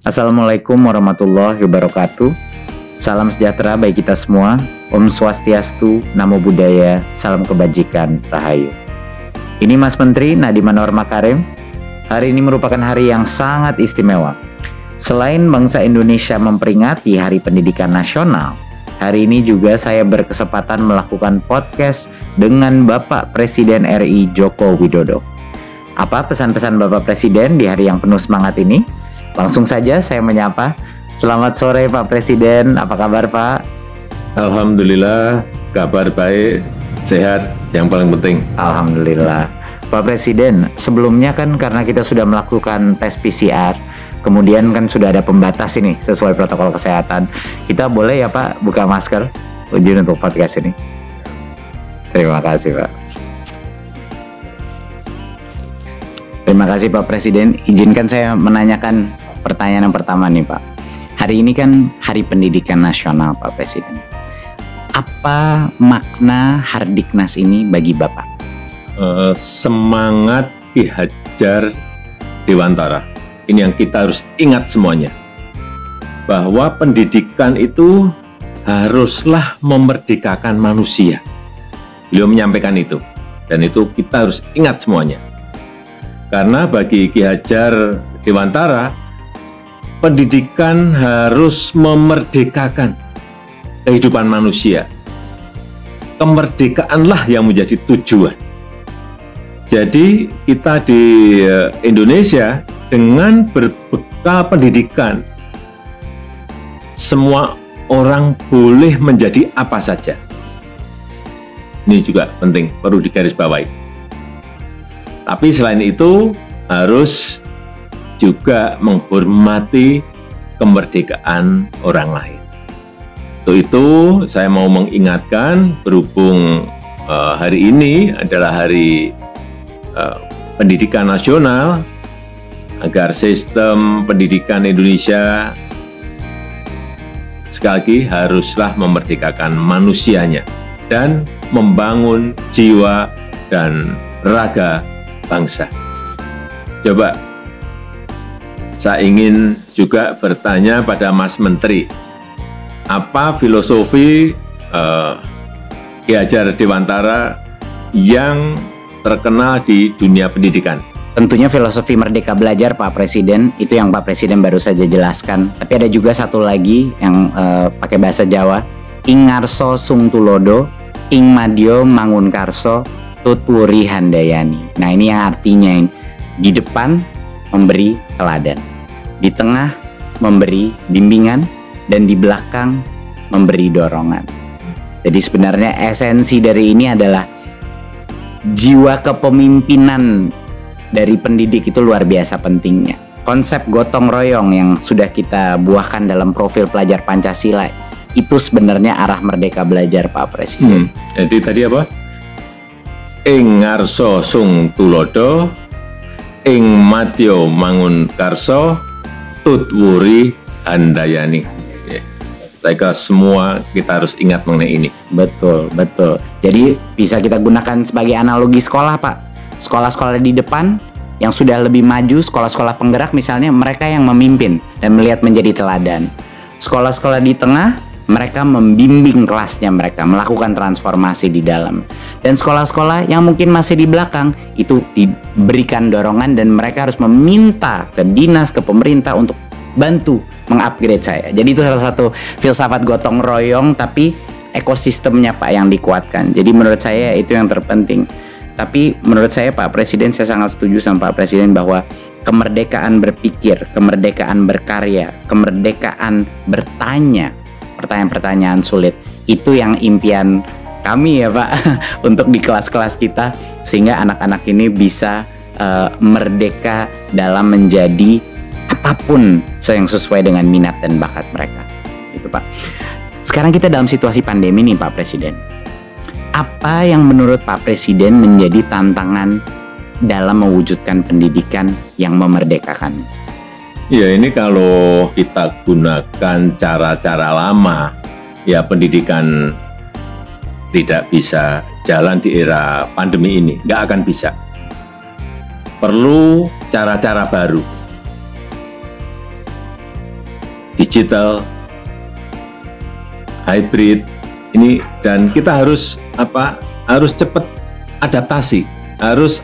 Assalamualaikum warahmatullahi wabarakatuh. Salam sejahtera bagi kita semua. Om Swastiastu, Namo Buddhaya, salam kebajikan, Rahayu. Ini Mas Menteri Nadiem Anwar Makarim. Hari ini merupakan hari yang sangat istimewa. Selain bangsa Indonesia memperingati Hari Pendidikan Nasional, hari ini juga saya berkesempatan melakukan podcast dengan Bapak Presiden RI Joko Widodo. Apa pesan-pesan Bapak Presiden di hari yang penuh semangat ini? Langsung saja saya menyapa. Selamat sore Pak Presiden, apa kabar Pak? Alhamdulillah, kabar baik, sehat, yang paling penting. Alhamdulillah. Pak Presiden, sebelumnya kan karena kita sudah melakukan tes PCR, kemudian kan sudah ada pembatas ini sesuai protokol kesehatan. Kita boleh ya Pak buka masker? Izin untuk podcast ini. Terima kasih Pak. Terima kasih Pak Presiden. Izinkan saya menanyakan pertanyaan yang pertama nih Pak. Hari ini kan Hari Pendidikan Nasional Pak Presiden. Apa makna Hardiknas ini bagi Bapak? Semangat Ki Hajar Dewantara. Ini yang kita harus ingat semuanya. Bahwa pendidikan itu haruslah memerdekakan manusia. Beliau menyampaikan itu. Dan itu kita harus ingat semuanya. Karena bagi Ki Hajar Dewantara, pendidikan harus memerdekakan kehidupan manusia. Kemerdekaanlah yang menjadi tujuan. Jadi kita di Indonesia dengan berbekal pendidikan, semua orang boleh menjadi apa saja. Ini juga penting, perlu digarisbawahi. Tapi selain itu harus juga menghormati kemerdekaan orang lain. Untuk itu saya mau mengingatkan berhubung hari ini adalah hari pendidikan nasional, agar sistem pendidikan Indonesia sekali lagi haruslah memerdekakan manusianya dan membangun jiwa dan raga bangsa. Coba saya ingin juga bertanya pada Mas Menteri, apa filosofi Ki Hajar Dewantara yang terkenal di dunia pendidikan? Tentunya filosofi Merdeka Belajar Pak Presiden, itu yang Pak Presiden baru saja jelaskan. Tapi ada juga satu lagi yang pakai bahasa Jawa, Ing ngarso sung tulodo, ing madyo mangun karso, tutwuri handayani. Nah ini yang artinya di depan memberi teladan, di tengah memberi bimbingan, dan di belakang memberi dorongan. Jadi sebenarnya esensi dari ini adalah jiwa kepemimpinan dari pendidik itu luar biasa pentingnya. Konsep gotong royong yang sudah kita buahkan dalam profil pelajar Pancasila itu sebenarnya arah Merdeka Belajar Pak Presiden. Jadi tadi apa? Ing ngarso sung tulodo, ing madyo mangun karso, tutwuri handayani. Saya kira semua kita harus ingat mengenai ini. Betul, betul. Jadi bisa kita gunakan sebagai analogi sekolah Pak. Sekolah-sekolah di depan yang sudah lebih maju, sekolah-sekolah penggerak misalnya, mereka yang memimpin dan melihat menjadi teladan. Sekolah-sekolah di tengah, mereka membimbing kelasnya mereka, melakukan transformasi di dalam. Dan sekolah-sekolah yang mungkin masih di belakang, itu diberikan dorongan dan mereka harus meminta ke dinas, ke pemerintah untuk bantu mengupgrade saya. Jadi itu salah satu filsafat gotong royong, tapi ekosistemnya Pak yang dikuatkan. Jadi menurut saya itu yang terpenting. Tapi menurut saya Pak Presiden, saya sangat setuju sama Pak Presiden bahwa kemerdekaan berpikir, kemerdekaan berkarya, kemerdekaan bertanya, pertanyaan-pertanyaan sulit, itu yang impian kami ya Pak untuk di kelas-kelas kita, sehingga anak-anak ini bisa merdeka dalam menjadi apapun yang sesuai dengan minat dan bakat mereka. Itu Pak. Sekarang kita dalam situasi pandemi nih Pak Presiden. Apa yang menurut Pak Presiden menjadi tantangan dalam mewujudkan pendidikan yang memerdekakan? Ya ini kalau kita gunakan cara-cara lama, ya pendidikan tidak bisa jalan di era pandemi ini, nggak akan bisa. Perlu cara-cara baru. digital, hybrid ini, dan kita harus harus cepat adaptasi, harus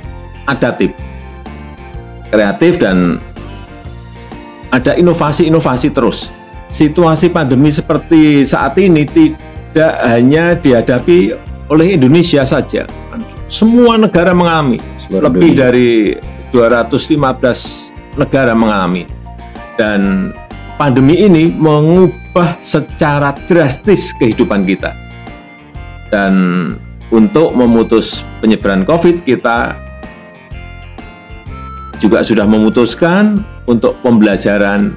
adaptif, kreatif, dan ada inovasi-inovasi terus. Situasi pandemi seperti saat ini tidak hanya dihadapi oleh Indonesia saja, semua negara mengalami, lebih dari 215 negara mengalami, dan pandemi ini mengubah secara drastis kehidupan kita. Dan untuk memutus penyebaran COVID, kita juga sudah memutuskan untuk pembelajaran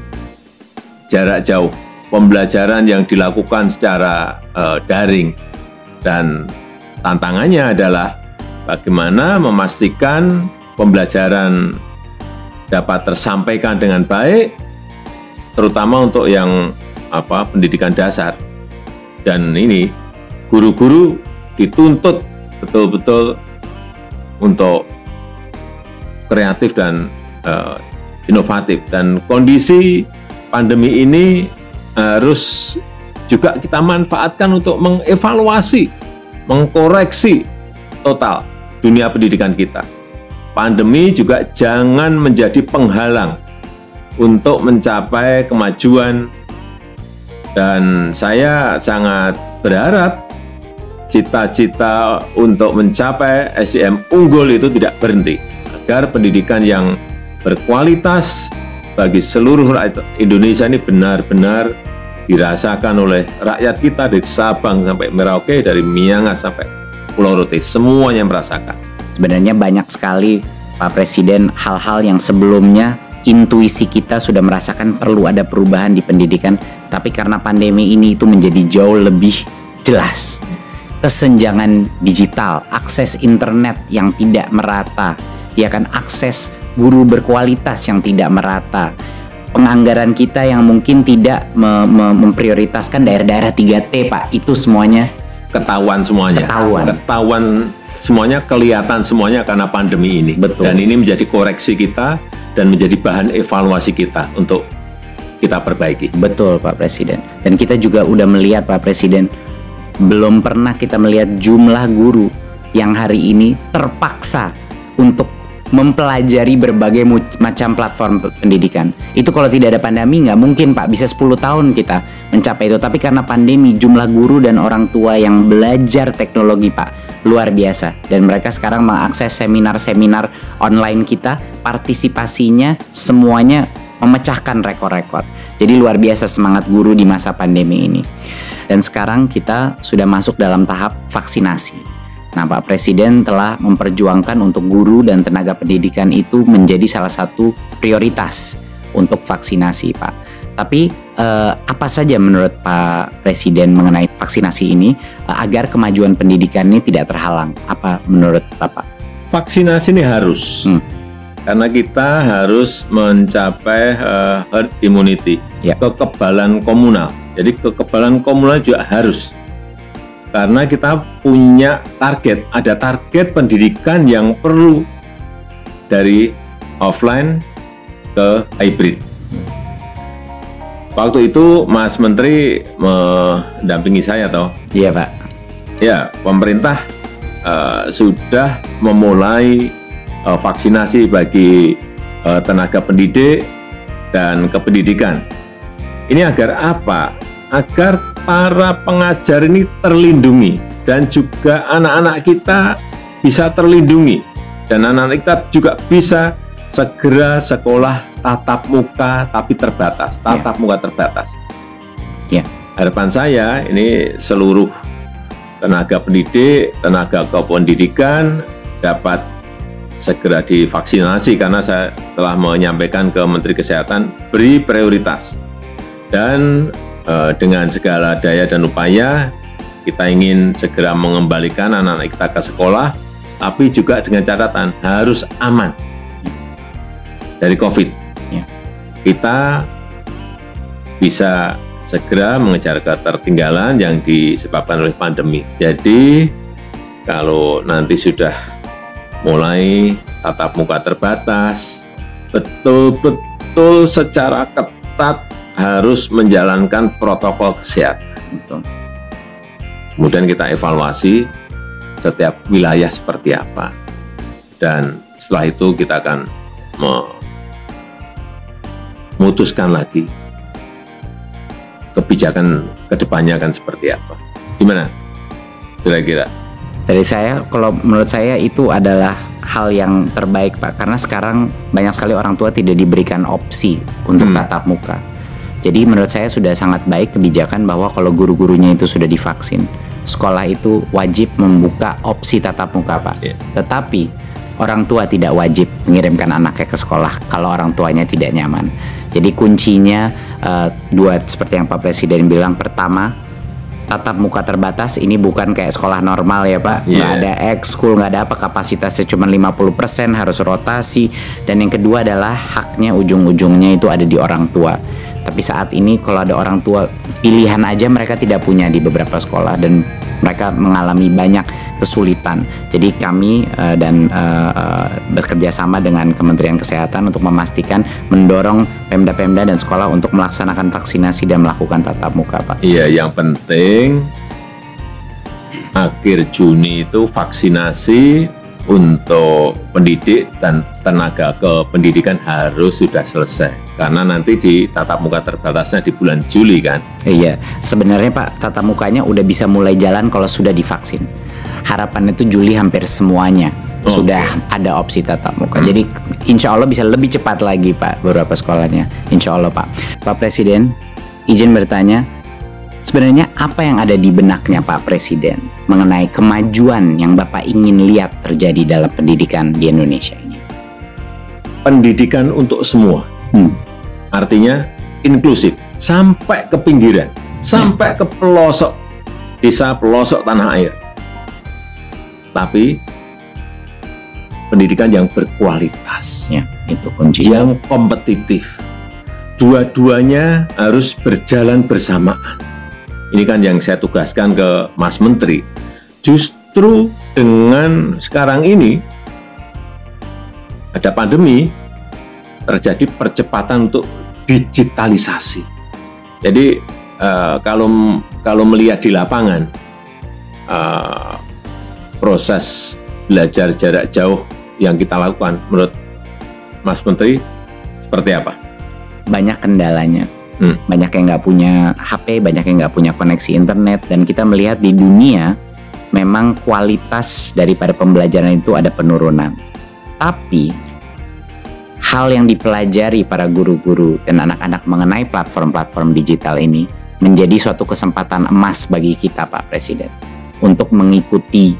jarak jauh, pembelajaran yang dilakukan secara daring, dan tantangannya adalah bagaimana memastikan pembelajaran dapat tersampaikan dengan baik, terutama untuk yang pendidikan dasar. Dan ini guru-guru dituntut betul-betul untuk kreatif dan inovatif, dan kondisi pandemi ini harus juga kita manfaatkan untuk mengevaluasi, mengkoreksi total dunia pendidikan kita. Pandemi juga jangan menjadi penghalang untuk mencapai kemajuan, dan saya sangat berharap cita-cita untuk mencapai SDM unggul itu tidak berhenti, agar pendidikan yang berkualitas bagi seluruh rakyat Indonesia ini benar-benar dirasakan oleh rakyat kita, dari Sabang sampai Merauke, dari Miangas sampai Pulau Rote, semuanya merasakan. Sebenarnya banyak sekali Pak Presiden hal-hal yang sebelumnya intuisi kita sudah merasakan perlu ada perubahan di pendidikan, tapi karena pandemi ini itu menjadi jauh lebih jelas. Kesenjangan digital, akses internet yang tidak merata, ya kan, akses guru berkualitas yang tidak merata, penganggaran kita yang mungkin tidak memprioritaskan daerah-daerah 3T, Pak, itu semuanya ketahuan semuanya. Ketahuan semuanya, kelihatan semuanya karena pandemi ini. Betul. Dan ini menjadi koreksi kita dan menjadi bahan evaluasi kita untuk kita perbaiki. Betul, Pak Presiden. Dan kita juga udah melihat, Pak Presiden, belum pernah kita melihat jumlah guru yang hari ini terpaksa untuk mempelajari berbagai macam platform pendidikan. Itu kalau tidak ada pandemi nggak mungkin, Pak, bisa 10 tahun kita mencapai itu. Tapi karena pandemi, jumlah guru dan orang tua yang belajar teknologi, Pak, luar biasa. Dan mereka sekarang mengakses seminar-seminar online kita, partisipasinya semuanya memecahkan rekor-rekor. Jadi luar biasa semangat guru di masa pandemi ini. Dan sekarang kita sudah masuk dalam tahap vaksinasi. Nah, Pak Presiden telah memperjuangkan untuk guru dan tenaga pendidikan itu menjadi salah satu prioritas untuk vaksinasi, Pak. Tapi apa saja menurut Pak Presiden mengenai vaksinasi ini agar kemajuan pendidikan ini tidak terhalang? Apa menurut Bapak? Vaksinasi ini harus, karena kita harus mencapai herd immunity, kekebalan komunal. Jadi kekebalan komunal juga harus. Karena kita punya target, ada target pendidikan yang perlu dari offline ke hybrid. Waktu itu Mas Menteri mendampingi saya, toh? Iya, Pak. Ya, pemerintah sudah memulai vaksinasi bagi tenaga pendidik dan kependidikan. Ini agar apa? Agar para pengajar ini terlindungi, dan juga anak-anak kita bisa terlindungi, dan anak-anak kita juga bisa segera sekolah tatap muka tapi terbatas, muka terbatas. Harapan saya ini seluruh tenaga pendidik, tenaga kependidikan dapat segera divaksinasi, karena saya telah menyampaikan ke Menteri Kesehatan, beri prioritas. Dan dengan segala daya dan upaya kita ingin segera mengembalikan anak-anak kita ke sekolah, tapi juga dengan catatan harus aman dari COVID. Kita bisa segera mengejar ketertinggalan yang disebabkan oleh pandemi. Jadi kalau nanti sudah mulai tatap muka terbatas, betul-betul secara ketat harus menjalankan protokol kesehatan. Betul. Kemudian kita evaluasi setiap wilayah seperti apa. Dan setelah itu kita akan memutuskan lagi kebijakan kedepannya akan seperti apa. Gimana kira-kira? Dari saya, kalau menurut saya itu adalah hal yang terbaik Pak, karena sekarang banyak sekali orang tua tidak diberikan opsi untuk tatap muka. Jadi menurut saya sudah sangat baik kebijakan bahwa kalau guru-gurunya itu sudah divaksin, sekolah itu wajib membuka opsi tatap muka Pak. Tetapi orang tua tidak wajib mengirimkan anaknya ke sekolah kalau orang tuanya tidak nyaman. Jadi kuncinya dua, seperti yang Pak Presiden bilang. Pertama, tatap muka terbatas, ini bukan kayak sekolah normal ya Pak. Nggak ada ekskul, nggak ada apa, kapasitasnya cuma 50%, harus rotasi. Dan yang kedua adalah haknya ujung-ujungnya itu ada di orang tua. Tapi saat ini kalau ada orang tua, pilihan aja mereka tidak punya di beberapa sekolah dan mereka mengalami banyak kesulitan. Jadi kami bekerja sama dengan Kementerian Kesehatan untuk memastikan mendorong Pemda-Pemda dan sekolah untuk melaksanakan vaksinasi dan melakukan tatap muka Pak. Iya, yang penting akhir Juni itu vaksinasi untuk pendidik dan tenaga kependidikan harus sudah selesai. Karena nanti di tatap muka terbatasnya di bulan Juli kan? Iya, sebenarnya Pak, tatap mukanya udah bisa mulai jalan kalau sudah divaksin. Harapan itu Juli hampir semuanya sudah ada opsi tatap muka. Jadi insya Allah bisa lebih cepat lagi Pak beberapa sekolahnya. Insya Allah Pak. Pak Presiden, izin bertanya, sebenarnya apa yang ada di benaknya Pak Presiden mengenai kemajuan yang Bapak ingin lihat terjadi dalam pendidikan di Indonesia ini? Pendidikan untuk semua. Artinya inklusif sampai ke pinggiran, sampai ke pelosok desa, pelosok tanah air. Tapi pendidikan yang berkualitas, Ya, itu kunci. yang kompetitif. Dua-duanya harus berjalan bersamaan. Ini kan yang saya tugaskan ke Mas Menteri. Justru dengan sekarang ini ada pandemi, terjadi percepatan untuk digitalisasi. Jadi kalau melihat di lapangan proses belajar jarak jauh yang kita lakukan, menurut Mas Menteri seperti apa? Banyak kendalanya. Banyak yang nggak punya HP, banyak yang nggak punya koneksi internet, dan kita melihat di dunia memang kualitas daripada pembelajaran itu ada penurunan. Tapi hal yang dipelajari para guru-guru dan anak-anak mengenai platform-platform digital ini menjadi suatu kesempatan emas bagi kita Pak Presiden untuk mengikuti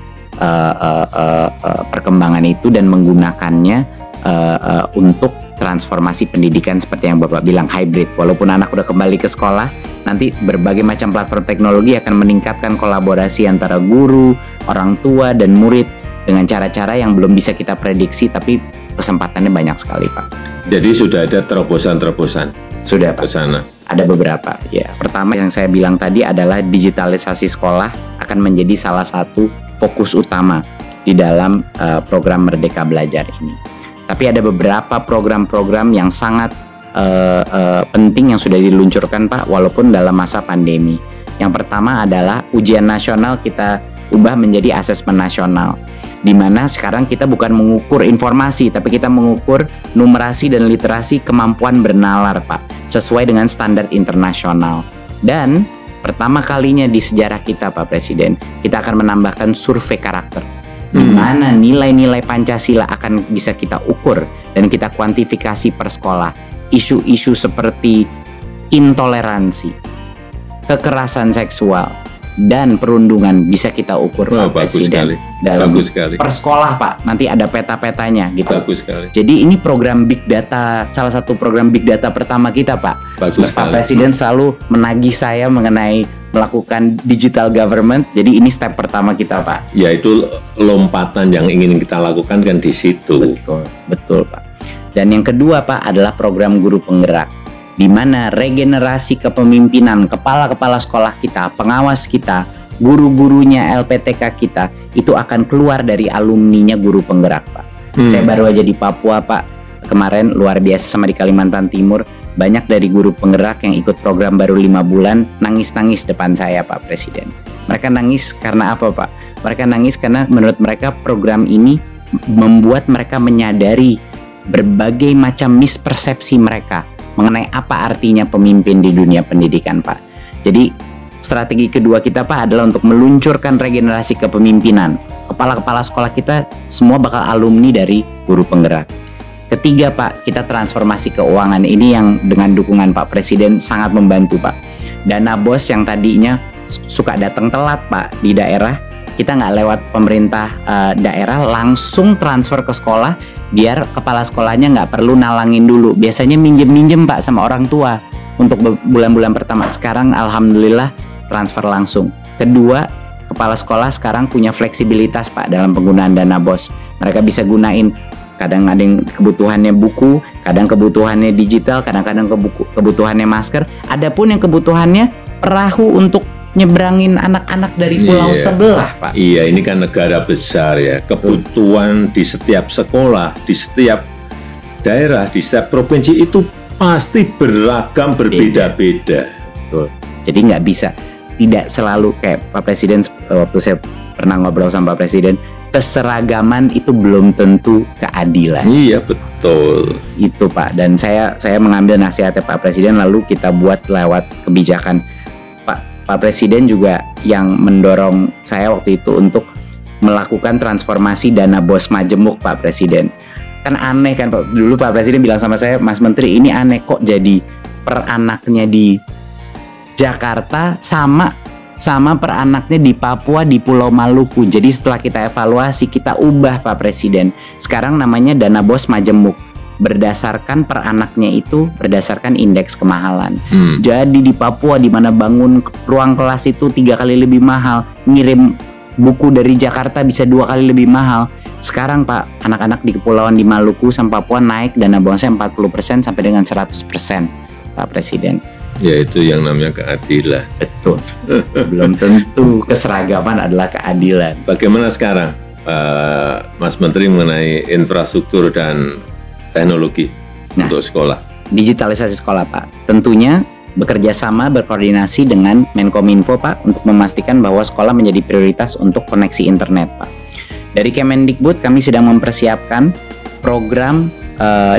perkembangan itu dan menggunakannya untuk transformasi pendidikan seperti yang Bapak bilang, hybrid. Walaupun anak udah kembali ke sekolah, nanti berbagai macam platform teknologi akan meningkatkan kolaborasi antara guru, orang tua, dan murid dengan cara-cara yang belum bisa kita prediksi, tapi kesempatannya banyak sekali Pak. Jadi sudah ada terobosan-terobosan? Sudah Pak. Ke sana? Ada beberapa. Ya, pertama yang saya bilang tadi adalah digitalisasi sekolah akan menjadi salah satu fokus utama di dalam program Merdeka Belajar ini. Tapi ada beberapa program-program yang sangat penting yang sudah diluncurkan Pak, walaupun dalam masa pandemi. Yang pertama adalah ujian nasional kita ubah menjadi asesmen nasional, di mana sekarang kita bukan mengukur informasi, tapi kita mengukur numerasi dan literasi kemampuan bernalar Pak, sesuai dengan standar internasional. Dan pertama kalinya di sejarah kita Pak Presiden, kita akan menambahkan survei karakter, di mana nilai-nilai Pancasila akan bisa kita ukur dan kita kuantifikasi per sekolah. Isu-isu seperti intoleransi, kekerasan seksual, dan perundungan bisa kita ukur Pak Presiden dalam per sekolah Pak. Nanti ada peta-petanya gitu. Bagus sekali. Jadi ini program Big Data, salah satu program Big Data pertama kita Pak. Bagus Pak sekali. Presiden selalu menagih saya mengenai melakukan digital government. Jadi ini step pertama kita Pak. Yaitu lompatan yang ingin kita lakukan kan di situ. Betul, betul Pak. Dan yang kedua Pak adalah program guru penggerak, di mana regenerasi kepemimpinan kepala-kepala sekolah kita, pengawas kita, guru-gurunya LPTK kita itu akan keluar dari alumninya guru penggerak Pak. Saya baru aja di Papua Pak kemarin, luar biasa, sama di Kalimantan Timur. banyak dari guru penggerak yang ikut program baru 5 bulan nangis-nangis depan saya Pak Presiden. Mereka nangis karena apa Pak? Mereka nangis karena menurut mereka program ini membuat mereka menyadari berbagai macam mispersepsi mereka mengenai apa artinya pemimpin di dunia pendidikan Pak. Jadi strategi kedua kita Pak adalah untuk meluncurkan regenerasi kepemimpinan. Kepala-kepala sekolah kita semua bakal alumni dari guru penggerak. Ketiga Pak, kita transformasi keuangan. Ini yang dengan dukungan Pak Presiden sangat membantu Pak. Dana BOS yang tadinya suka datang telat Pak di daerah, kita nggak lewat pemerintah daerah, langsung transfer ke sekolah biar kepala sekolahnya nggak perlu nalangin dulu. Biasanya minjem Pak sama orang tua untuk bulan-bulan pertama. Sekarang alhamdulillah transfer langsung. Kedua, kepala sekolah sekarang punya fleksibilitas Pak dalam penggunaan dana BOS. Mereka bisa gunain, kadang ada yang kebutuhannya buku, kadang kebutuhannya digital, kadang-kadang kebutuhannya masker. Adapun yang kebutuhannya perahu untuk nyebrangin anak-anak dari pulau sebelah Pak. Iya, ini kan negara besar ya. Kebutuhan di setiap sekolah, di setiap daerah, di setiap provinsi itu pasti beragam, berbeda-beda. Betul. Jadi nggak bisa, tidak selalu kayak Pak Presiden. Waktu saya pernah ngobrol sama Pak Presiden, keseragaman itu belum tentu keadilan. Iya, betul. Itu Pak. Dan saya mengambil nasihatnya Pak Presiden lalu kita buat lewat kebijakan. Pak Presiden juga yang mendorong saya waktu itu untuk melakukan transformasi dana BOS Majemuk Pak Presiden. Kan aneh kan Pak, dulu Pak Presiden bilang sama saya, Mas Menteri ini aneh kok jadi per anaknya di Jakarta sama per anaknya di Papua, di Pulau Maluku. Jadi setelah kita evaluasi, kita ubah Pak Presiden. Sekarang namanya dana BOS Majemuk. Berdasarkan per anaknya itu berdasarkan indeks kemahalan. Jadi di Papua di mana bangun ruang kelas itu 3 kali lebih mahal, ngirim buku dari Jakarta bisa 2 kali lebih mahal. Sekarang Pak, anak-anak di kepulauan di Maluku sama Papua naik dana BOS-nya 40% sampai dengan 100% Pak Presiden. Ya itu yang namanya keadilan. Betul. Belum tentu keseragaman adalah keadilan. Bagaimana sekarang Mas Menteri mengenai infrastruktur dan teknologi untuk sekolah? Digitalisasi sekolah Pak, tentunya bekerja sama berkoordinasi dengan Menkominfo Pak untuk memastikan bahwa sekolah menjadi prioritas untuk koneksi internet Pak. Dari Kemendikbud kami sedang mempersiapkan program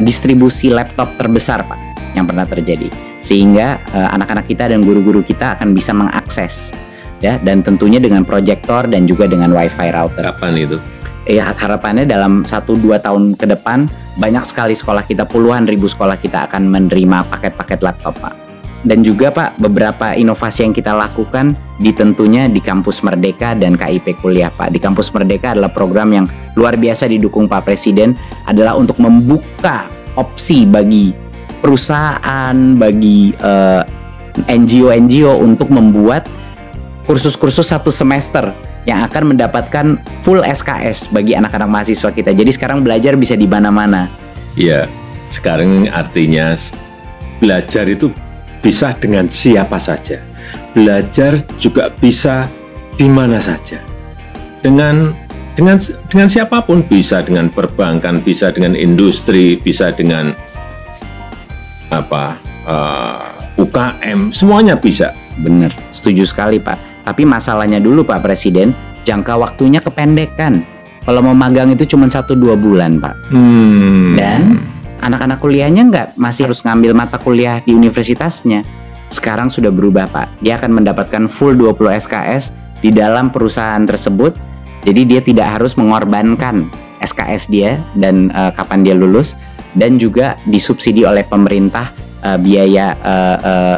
distribusi laptop terbesar Pak yang pernah terjadi, sehingga anak-anak kita dan guru-guru kita akan bisa mengakses ya, dan tentunya dengan proyektor dan juga dengan wifi router. Kapan itu? Ya, harapannya dalam 1-2 tahun ke depan banyak sekali sekolah kita, puluhan ribu sekolah kita akan menerima paket-paket laptop Pak. Dan juga Pak, beberapa inovasi yang kita lakukan tentunya di Kampus Merdeka dan KIP Kuliah Pak. Di Kampus Merdeka adalah program yang luar biasa didukung Pak Presiden, adalah untuk membuka opsi bagi perusahaan, bagi NGO untuk membuat kursus-kursus 1 semester yang akan mendapatkan full SKS bagi anak-anak mahasiswa kita. Jadi sekarang belajar bisa di mana-mana. Iya, sekarang artinya belajar itu bisa dengan siapa saja. Belajar juga bisa di mana saja. Dengan siapapun, bisa dengan perbankan, bisa dengan industri, bisa dengan UKM, semuanya bisa. Bener, setuju sekali Pak. Tapi masalahnya dulu Pak Presiden, jangka waktunya kependekan. Kalau mau magang itu cuma 1-2 bulan Pak. Dan anak-anak kuliahnya masih harus ngambil mata kuliah di universitasnya. Sekarang sudah berubah Pak. Dia akan mendapatkan full 20 SKS di dalam perusahaan tersebut. Jadi dia tidak harus mengorbankan SKS dia dan kapan dia lulus. Dan juga disubsidi oleh pemerintah biaya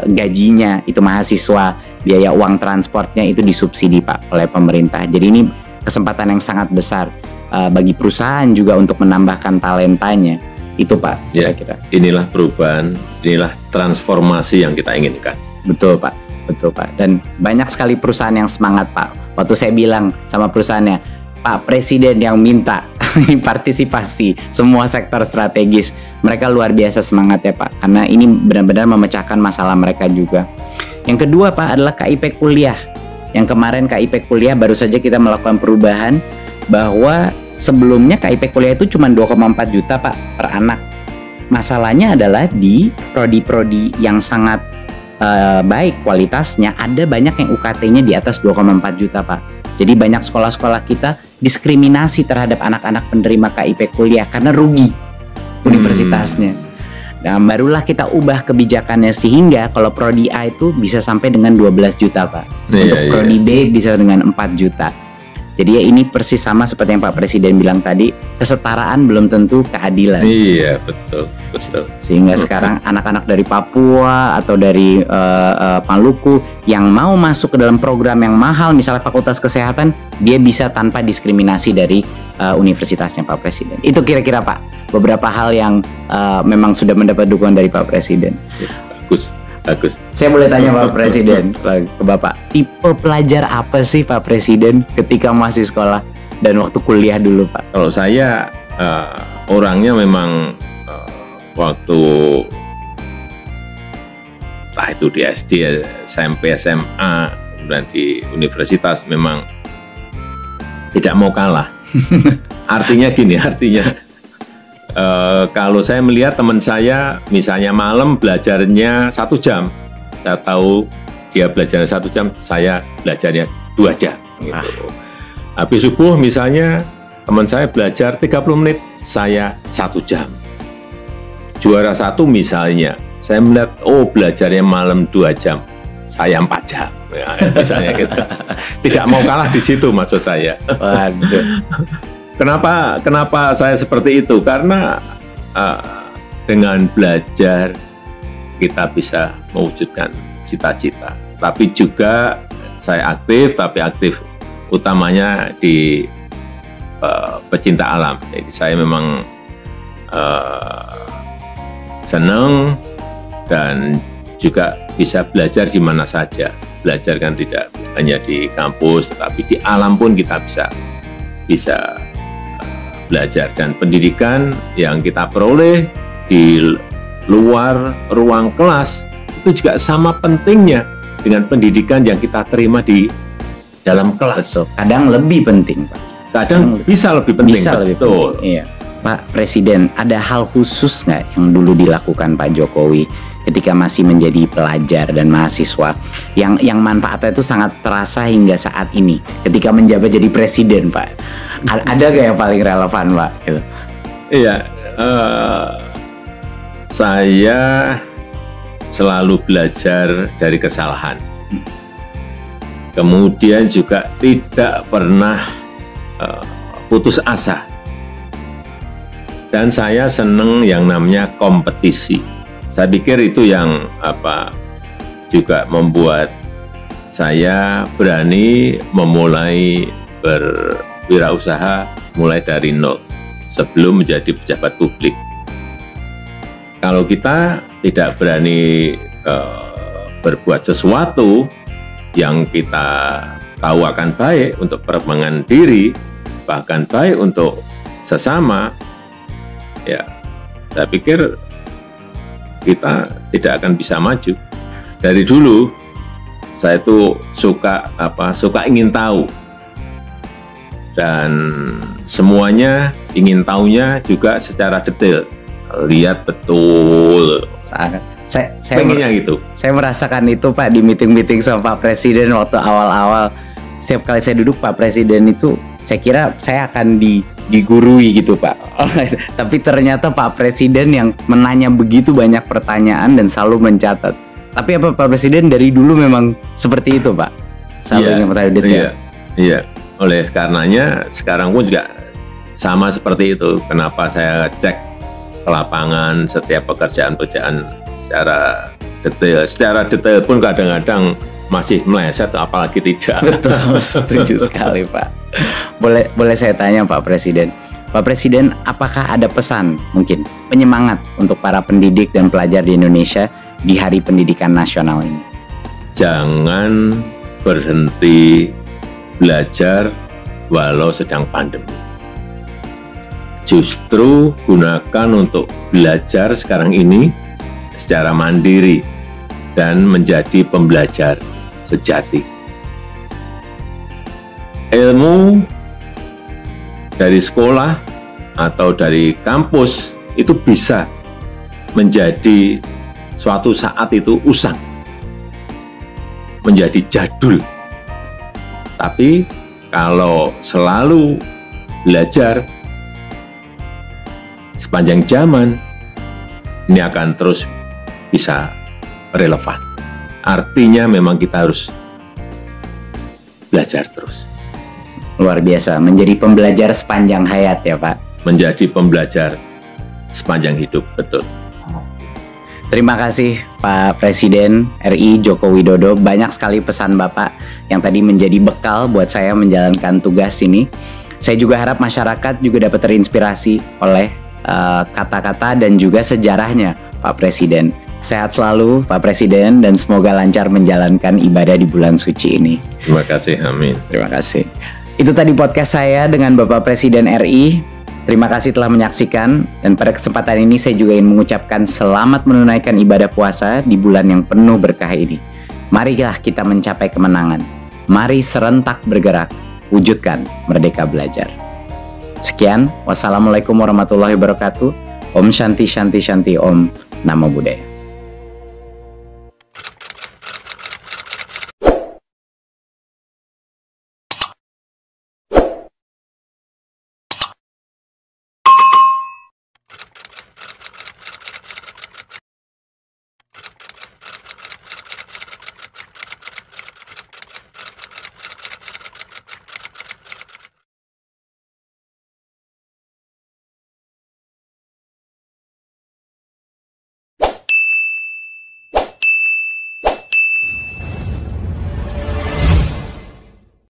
gajinya itu mahasiswa, biaya uang transportnya itu disubsidi Pak oleh pemerintah. Jadi ini kesempatan yang sangat besar bagi perusahaan juga untuk menambahkan talentanya. Itu Pak, kira-kira. Ya, inilah perubahan, inilah transformasi yang kita inginkan. Betul Pak, betul Pak. Dan banyak sekali perusahaan yang semangat Pak. Waktu saya bilang sama perusahaannya, Pak Presiden yang minta partisipasi semua sektor strategis. Mereka luar biasa semangat ya Pak, karena ini benar-benar memecahkan masalah mereka juga. Yang kedua Pak adalah KIP Kuliah. Yang kemarin KIP Kuliah baru saja kita melakukan perubahan, bahwa sebelumnya KIP Kuliah itu cuma 2,4 juta Pak per anak. masalahnya adalah di prodi-prodi yang sangat baik kualitasnya, ada banyak yang UKT-nya di atas 2,4 juta Pak. Jadi banyak sekolah-sekolah kita diskriminasi terhadap anak-anak penerima KIP kuliah karena rugi universitasnya. Nah, barulah kita ubah kebijakannya sehingga kalau prodi A itu bisa sampai dengan 12 juta Pak. Untuk prodi B bisa dengan 4 juta. Jadi ya ini persis sama seperti yang Pak Presiden bilang tadi, kesetaraan belum tentu keadilan. Iya, betul. Sehingga sekarang anak-anak dari Papua atau dari Maluku yang mau masuk ke dalam program yang mahal, misalnya Fakultas Kesehatan, dia bisa tanpa diskriminasi dari universitasnya Pak Presiden. Itu kira-kira Pak, beberapa hal yang memang sudah mendapat dukungan dari Pak Presiden. Bagus. Saya boleh tanya Pak Presiden ke Bapak, tipe pelajar apa sih Pak Presiden ketika masih sekolah dan waktu kuliah dulu Pak? Kalau saya orangnya memang waktu entah itu di SD, SMP, SMA, kemudian di universitas memang tidak mau kalah. Artinya kalau saya melihat teman saya misalnya malam belajarnya 1 jam, saya tahu dia belajarnya 1 jam, saya belajarnya 2 jam gitu. Habis subuh misalnya teman saya belajar 30 menit, saya 1 jam. Juara 1 misalnya, saya melihat belajarnya malam 2 jam, saya 4 jam. Ya, misalnya gitu. Tidak mau kalah di situ maksud saya. Waduh. Kenapa saya seperti itu? Karena dengan belajar kita bisa mewujudkan cita-cita. Tapi juga saya aktif utamanya di pecinta alam. Jadi saya memang senang dan juga bisa belajar di mana saja. Belajar kan tidak hanya di kampus, tetapi di alam pun kita bisa belajar, dan pendidikan yang kita peroleh di luar ruang kelas itu juga sama pentingnya dengan pendidikan yang kita terima di dalam kelas. Betul. Kadang lebih penting Pak. Kadang bisa lebih penting. Betul. Iya. Pak Presiden, ada hal khusus nggak yang dulu dilakukan Pak Jokowi ketika masih menjadi pelajar dan mahasiswa yang manfaatnya itu sangat terasa hingga saat ini ketika menjabat jadi presiden Pak? Ada nggak yang paling relevan Pak? Gitu. Iya, saya selalu belajar dari kesalahan. Kemudian juga tidak pernah putus asa. Dan saya seneng yang namanya kompetisi. Saya pikir itu yang juga membuat saya berani memulai berwirausaha mulai dari nol sebelum menjadi pejabat publik. Kalau kita tidak berani berbuat sesuatu yang kita tahu akan baik untuk perkembangan diri, bahkan baik untuk sesama, ya saya pikir kita tidak akan bisa maju. Dari dulu saya itu suka ingin tahu, dan semuanya ingin tahunya juga secara detail, lihat betul. Saya pengennya gitu. Saya merasakan itu Pak di meeting-meeting sama Pak Presiden waktu awal-awal. Setiap kali saya duduk Pak Presiden itu, saya kira saya akan digurui gitu Pak. Tapi ternyata Pak Presiden yang menanya begitu banyak pertanyaan dan selalu mencatat. Tapi apa Pak Presiden dari dulu memang seperti itu Pak? Selalu ingin bertanya detail. Iya. Oleh karenanya sekarang pun juga sama seperti itu. Kenapa saya cek ke lapangan setiap pekerjaan-pekerjaan secara detail. Secara detail pun kadang-kadang masih meleset, apalagi tidak. Betul, setuju sekali Pak. Boleh saya tanya Pak Presiden. Pak Presiden, apakah ada pesan mungkin penyemangat untuk para pendidik dan pelajar di Indonesia di Hari Pendidikan Nasional ini? Jangan berhenti belajar walau sedang pandemi. Justru gunakan untuk belajar sekarang ini secara mandiri dan menjadi pembelajar sejati. Ilmu dari sekolah atau dari kampus itu bisa menjadi suatu saat itu usang, menjadi jadul. Tapi kalau selalu belajar sepanjang zaman, ini akan terus bisa relevan. Artinya memang kita harus belajar terus. Luar biasa, menjadi pembelajar sepanjang hayat ya Pak. Menjadi pembelajar sepanjang hidup, betul. Terima kasih Pak Presiden RI Joko Widodo. Banyak sekali pesan Bapak yang tadi menjadi bekal buat saya menjalankan tugas ini. Saya juga harap masyarakat juga dapat terinspirasi oleh kata-kata dan juga sejarahnya Pak Presiden. Sehat selalu Pak Presiden dan semoga lancar menjalankan ibadah di bulan suci ini. Terima kasih, amin. Terima kasih. Itu tadi podcast saya dengan Bapak Presiden RI. Terima kasih telah menyaksikan, dan pada kesempatan ini saya juga ingin mengucapkan selamat menunaikan ibadah puasa di bulan yang penuh berkah ini. Marilah kita mencapai kemenangan. Mari serentak bergerak, wujudkan Merdeka Belajar. Sekian, wassalamualaikum warahmatullahi wabarakatuh. Om Shanti Shanti Shanti Om Namo Buddhaya.